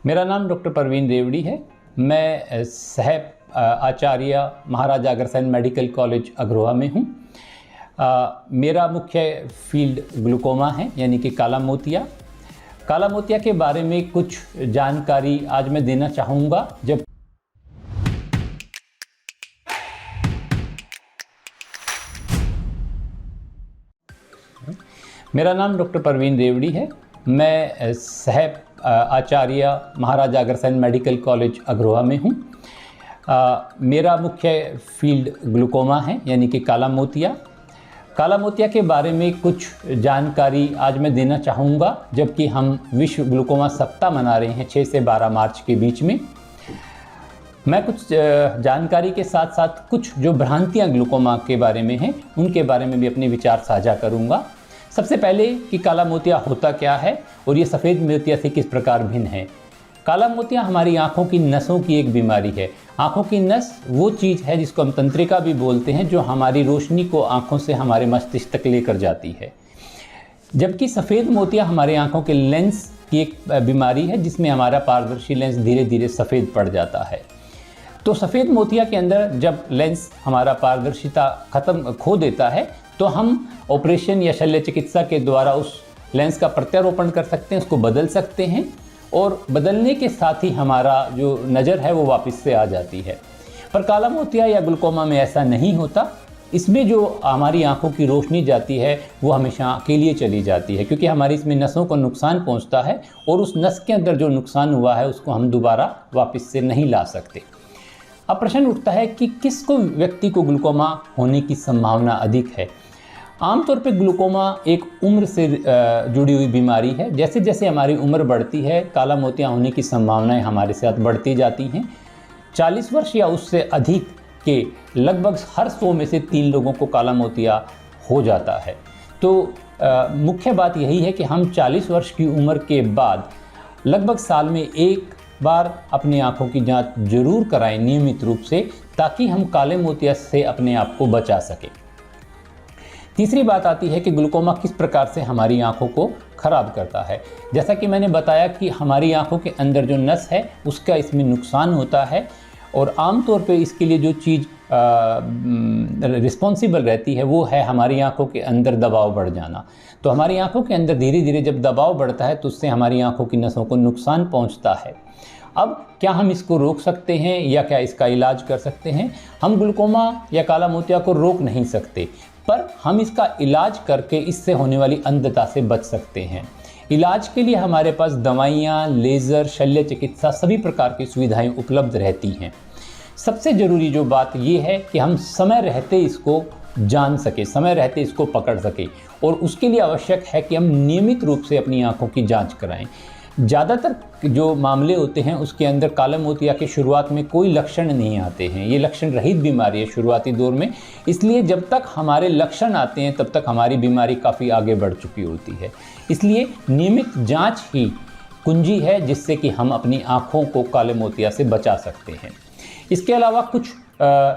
मेरा नाम डॉक्टर परवीन रेवड़ी है। मैं सह आचार्य महाराजा अग्रसेन मेडिकल कॉलेज अग्रोहा में हूँ। मेरा मुख्य फील्ड ग्लूकोमा है, यानी कि काला मोतिया। काला मोतिया के बारे में कुछ जानकारी आज मैं देना चाहूँगा। मेरा नाम डॉक्टर परवीन रेवड़ी है। मैं सह आचार्य महाराजा अग्रसेन मेडिकल कॉलेज अग्रोहा में हूँ। मेरा मुख्य फील्ड ग्लूकोमा है, यानी कि काला मोतिया। काला मोतिया के बारे में कुछ जानकारी आज मैं देना चाहूँगा, जबकि हम विश्व ग्लूकोमा सप्ताह मना रहे हैं 6 से 12 मार्च के बीच में। मैं कुछ जानकारी के साथ साथ कुछ जो भ्रांतियाँ ग्लूकोमा के बारे में हैं, उनके बारे में भी अपने विचार साझा करूँगा। सबसे पहले कि काला मोतिया होता क्या है और ये सफ़ेद मोतिया से किस प्रकार भिन्न है। काला मोतिया हमारी आँखों की नसों की एक बीमारी है। आँखों की नस वो चीज़ है जिसको हम तंत्रिका भी बोलते हैं, जो हमारी रोशनी को आँखों से हमारे मस्तिष्क तक लेकर जाती है। जबकि सफ़ेद मोतिया हमारे आँखों के लेंस की एक बीमारी है, जिसमें हमारा पारदर्शी लेंस धीरे धीरे सफ़ेद पड़ जाता है। तो सफ़ेद मोतिया के अंदर जब लेंस हमारा पारदर्शिता खो देता है, तो हम ऑपरेशन या शल्य चिकित्सा के द्वारा उस लेंस का प्रत्यारोपण कर सकते हैं, उसको बदल सकते हैं, और बदलने के साथ ही हमारा जो नज़र है वो वापस से आ जाती है। पर काला मोतिया या ग्लूकोमा में ऐसा नहीं होता। इसमें जो हमारी आंखों की रोशनी जाती है वो हमेशा के लिए चली जाती है, क्योंकि हमारी इसमें नसों को नुकसान पहुंचता है, और उस नस के अंदर जो नुकसान हुआ है उसको हम दोबारा वापस से नहीं ला सकते। अब प्रश्न उठता है कि किसको व्यक्ति को ग्लूकोमा होने की संभावना अधिक है। आमतौर पे ग्लूकोमा एक उम्र से जुड़ी हुई बीमारी है। जैसे जैसे हमारी उम्र बढ़ती है, काला मोतिया होने की संभावनाएं हमारे साथ बढ़ती जाती हैं। 40 वर्ष या उससे अधिक के लगभग हर 100 में से 3 लोगों को काला मोतिया हो जाता है। तो मुख्य बात यही है कि हम 40 वर्ष की उम्र के बाद लगभग साल में एक बार अपनी आँखों की जांच जरूर कराएं नियमित रूप से, ताकि हम काले मोतिया से अपने आप को बचा सकें। तीसरी बात आती है कि ग्लूकोमा किस प्रकार से हमारी आंखों को ख़राब करता है। जैसा कि मैंने बताया कि हमारी आंखों के अंदर जो नस है उसका इसमें नुकसान होता है, और आमतौर पे इसके लिए जो चीज़ रिस्पॉन्सिबल रहती है वो है हमारी आंखों के अंदर दबाव बढ़ जाना। तो हमारी आंखों के अंदर धीरे धीरे जब दबाव बढ़ता है तो उससे हमारी आंखों की नसों को नुकसान पहुँचता है। अब क्या हम इसको रोक सकते हैं या क्या इसका इलाज कर सकते हैं? हम ग्लूकोमा या काला मोतिया को रोक नहीं सकते, पर हम इसका इलाज करके इससे होने वाली अंधता से बच सकते हैं। इलाज के लिए हमारे पास दवाइयाँ, लेज़र, शल्य चिकित्सा सभी प्रकार की सुविधाएं उपलब्ध रहती हैं। सबसे ज़रूरी जो बात ये है कि हम समय रहते इसको जान सके, समय रहते इसको पकड़ सके, और उसके लिए आवश्यक है कि हम नियमित रूप से अपनी आँखों की जाँच कराएँ। ज़्यादातर जो मामले होते हैं उसके अंदर काला मोतिया के शुरुआत में कोई लक्षण नहीं आते हैं। ये लक्षण रहित बीमारी है शुरुआती दौर में, इसलिए जब तक हमारे लक्षण आते हैं तब तक हमारी बीमारी काफ़ी आगे बढ़ चुकी होती है। इसलिए नियमित जांच ही कुंजी है जिससे कि हम अपनी आँखों को काले मोतिया से बचा सकते हैं। इसके अलावा कुछ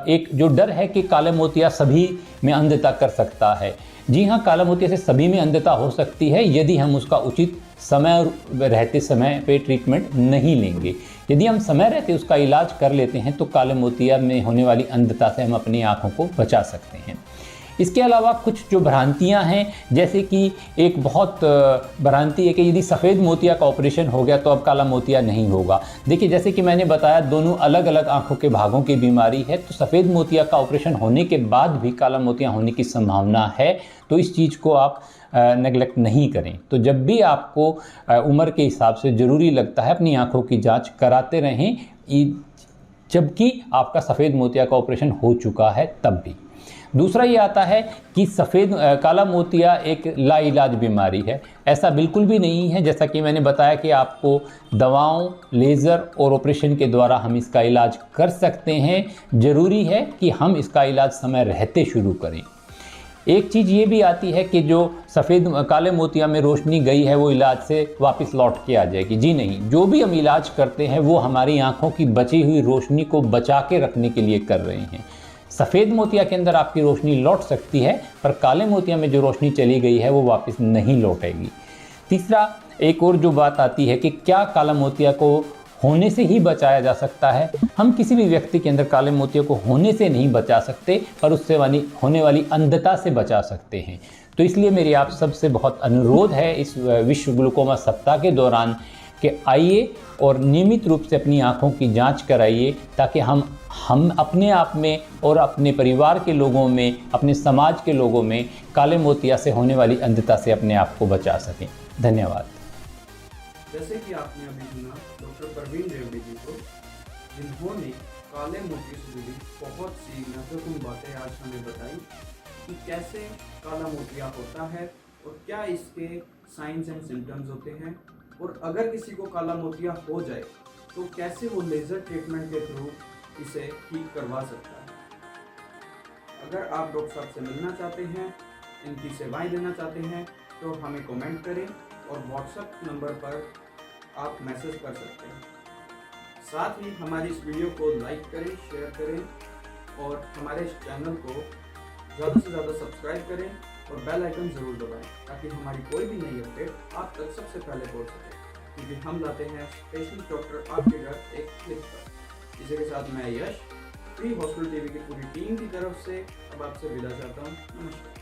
एक जो डर है कि काला मोतिया सभी में अंधता कर सकता है। जी हाँ, काला मोतिया से सभी में अंधता हो सकती है यदि हम उसका उचित समय रहते समय पे ट्रीटमेंट नहीं लेंगे। यदि हम समय रहते उसका इलाज कर लेते हैं तो काले मोतिया में होने वाली अंधता से हम अपनी आँखों को बचा सकते हैं। इसके अलावा कुछ जो भ्रांतियां हैं, जैसे कि एक बहुत भ्रांति है कि यदि सफ़ेद मोतिया का ऑपरेशन हो गया तो अब काला मोतिया नहीं होगा। देखिए, जैसे कि मैंने बताया, दोनों अलग अलग आंखों के भागों की बीमारी है, तो सफ़ेद मोतिया का ऑपरेशन होने के बाद भी काला मोतिया होने की संभावना है। तो इस चीज़ को आप नेगलेक्ट नहीं करें। तो जब भी आपको उम्र के हिसाब से ज़रूरी लगता है, अपनी आँखों की जाँच कराते रहें, जबकि आपका सफ़ेद मोतिया का ऑपरेशन हो चुका है तब भी। दूसरा ये आता है कि काला मोतिया एक लाइलाज बीमारी है। ऐसा बिल्कुल भी नहीं है। जैसा कि मैंने बताया कि आपको दवाओं, लेज़र और ऑपरेशन के द्वारा हम इसका इलाज कर सकते हैं। ज़रूरी है कि हम इसका इलाज समय रहते शुरू करें। एक चीज़ ये भी आती है कि जो काले मोतिया में रोशनी गई है वो इलाज से वापस लौट के आ जाएगी। जी नहीं, जो भी हम इलाज करते हैं वो हमारी आँखों की बची हुई रोशनी को बचा के रखने के लिए कर रहे हैं। सफ़ेद मोतिया के अंदर आपकी रोशनी लौट सकती है, पर काले मोतिया में जो रोशनी चली गई है वो वापस नहीं लौटेगी। तीसरा, एक और जो बात आती है कि क्या काला मोतिया को होने से ही बचाया जा सकता है। हम किसी भी व्यक्ति के अंदर काले मोतिया को होने से नहीं बचा सकते, पर उससे होने वाली अंधता से बचा सकते हैं। तो इसलिए मेरी आप सबसे बहुत अनुरोध है इस विश्व ग्लूकोमा सप्ताह के दौरान कि आइए और नियमित रूप से अपनी आँखों की जांच कराइए, ताकि हम अपने आप में और अपने परिवार के लोगों में, अपने समाज के लोगों में काले मोतिया से होने वाली अंधता से अपने आप को बचा सकें। धन्यवाद। जैसे कि आपने अभी सुना डॉक्टर प्रवीण रेवड़ी जी को, जिन्होंने काले मोतियों से जुड़ी बहुत सी महत्वपूर्ण बातें आज हमें बताई कि कैसे काला मोतिया होता है और क्या इसके साइंस एंड सिम्टम्स होते हैं, और अगर किसी को काला मोतिया हो जाए तो कैसे वो लेज़र ट्रीटमेंट के थ्रू इसे ठीक करवा सकता है। अगर आप डॉक्टर साहब से मिलना चाहते हैं, इनकी सेवाएं लेना चाहते हैं, तो हमें कमेंट करें और व्हाट्सएप नंबर पर आप मैसेज कर सकते हैं। साथ ही हमारी इस वीडियो को लाइक करें, शेयर करें और हमारे इस चैनल को ज़्यादा से ज़्यादा सब्सक्राइब करें और बेल आइकन ज़रूर दबाएं, ताकि हमारी कोई भी नई अपडेट आप तक सबसे पहले पहुंच सके, क्योंकि हम लाते हैं स्पेशलिस्ट डॉक्टर आपके घर एक क्लिक पर। इसी के साथ मैं यश, फ्री हॉस्पिटल टीवी की पूरी टीम की तरफ से अब आपसे विदा चाहता हूँ। नमस्कार।